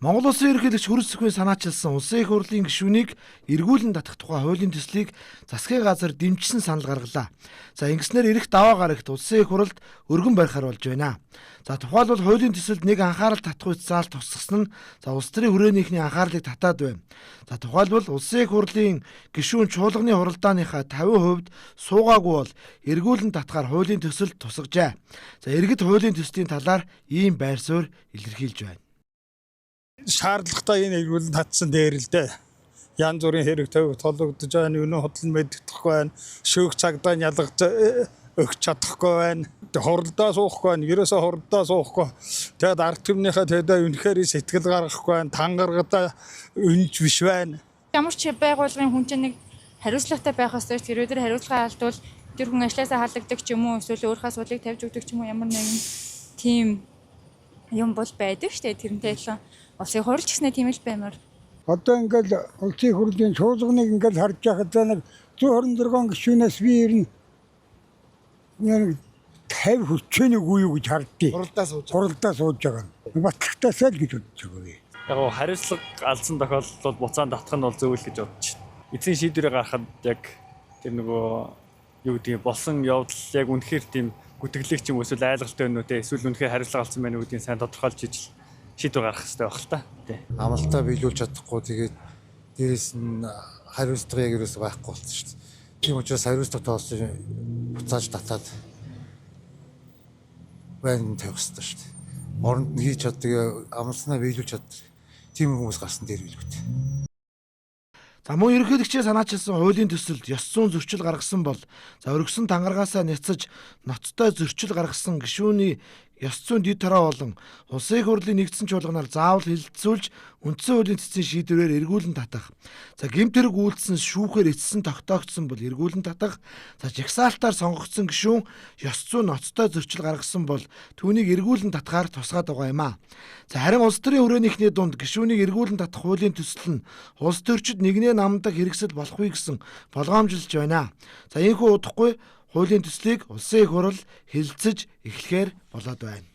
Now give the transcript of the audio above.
Монгол Улсын ерөнхийлөгч Хүрс Сүхбаатар санаачилсан Улсын их хурлын гишүүнийг эргүүлэн татах тухай хуулийн төслийг засгийн газар дэмжсэн санал гаргалаа. За ингэснээр эрэх даваа гарагт Улсын их хурлд өргөн барихаар болж байна. За тухайлбал хуулийн төсөлд нэг анхаарал татах үе тусгасан нь улс төрийн хүрээнийхний анхаарлыг татаад байна. За тухайлбал Улсын их хурлын гишүүн чуулганы хуралдааныхаа 50% суугаагүй бол эргүүлэн татахаар хуулийн төсөлд тусгажээ. За иргэд хуулийн төслийн талаар ийм байр суурь илэрхийлж байна. Шаардлагатай энэ эргүүлэн татсан дээр л дээ. Янз бүрийн хэрэг тологдож байна, өнөө хөдөл мэддэхгүй байна, шүүх цагдаа ялгаж өгч чадахгүй байна. Хуралдаа суухгүй байна, ерөөсөө хуралдаа суухгүй. Тэгэд ард түмнийхээ тэдэ үнэхээр сэтгэл гаргахгүй байна, тангаргадаа өнж биш байна. Ямар ч байгууллагын хүн чинь нэг хариуцлагатай байх ёстой ч тэр хариуцлага алдвал тэр хүн ажлаасаа халагддаг ч юм уу, эсвэл өөрийнхөө суулыг тавьж өгдөг ч юм уу, ямар нэгэн тийм юм бол байдаг штэ. Тэрнтэй адилхан улсын хуралч гэснээр тийм л баймаар. Одоо ингээл улсын хурлын чуулганыг ингээл харж байхад нэг 126 гишүүнээс би ер нь 50 хүчээний үгүй юу гэж харддیں۔ Хуралдаа сууж байгаа. Батлагтаасаа л гэж бодож байгаа. Яг хариуцлага алдсан тохиолдолд бол буцаан татах нь бол зөв л гэж бодож байна. Эцсийн шийдвэрээ гаргахад яг тэр нөгөө юу гэдгийг болсон явдал яг үнэхээр тийм гүтгэлэг ч юм уу эсвэл айлгалтай байна уу те эсвэл үнэхээр хариуцлага алдсан байна уу гэдгийг сайн тодорхойлж ижил шийдвэр гаргах хэрэгтэй байх л та. Амлалтаа биелүүлж чадахгүй тэгээд дээрээс нь хариуцлага яг ерөөсөй байхгүй болсон шүү дээ. Тийм учраас хариуцлага тоосч буцааж татаад байна тавих хэрэгтэй шүү дээ. Оронд нь хийж чаддаг амлалтаа биелүүлж чаддаг тийм хүмүүс гарсан дээр билгүүт. За мөн ерөнхийлөгчийн санаачилсан хуулийн төсөлд ёс зүйн зөрчил гаргасан бол өргөсөн тангаргаасаа няцаж ноцтой зөрчил гаргасан гишүүний ёс зүйн дэд тараа болон улсын их хурлын нэгдсэн чуулганаар заавал хэлэлцүүлж үндсэн хуулийн цэцгийн шийдвэрээр эргүүлэн татах. За гэмт хэрэг үйлдсэн шүүхээр эцсэн тогтоогдсон бол эргүүлэн татах. За жагсаалтаар сонгогдсон гишүүн ёс зүйн ноцтой зөрчил гаргасан бол түүнийг эргүүлэн татахаар тусгаад байгаа юм а. За харин улс төрийн хүрээнийхний дунд гишүүнийг эргүүлэн татах хуулийн төсөл нь улс төрчид нэгнээ намдаг хэрэгсэл болохгүй гэсэн болгоомжилж байна. За ийхүү удахгүй хуулийн төслийг улсын их хурл хэлэлцэж эхлэхээр болоод байна.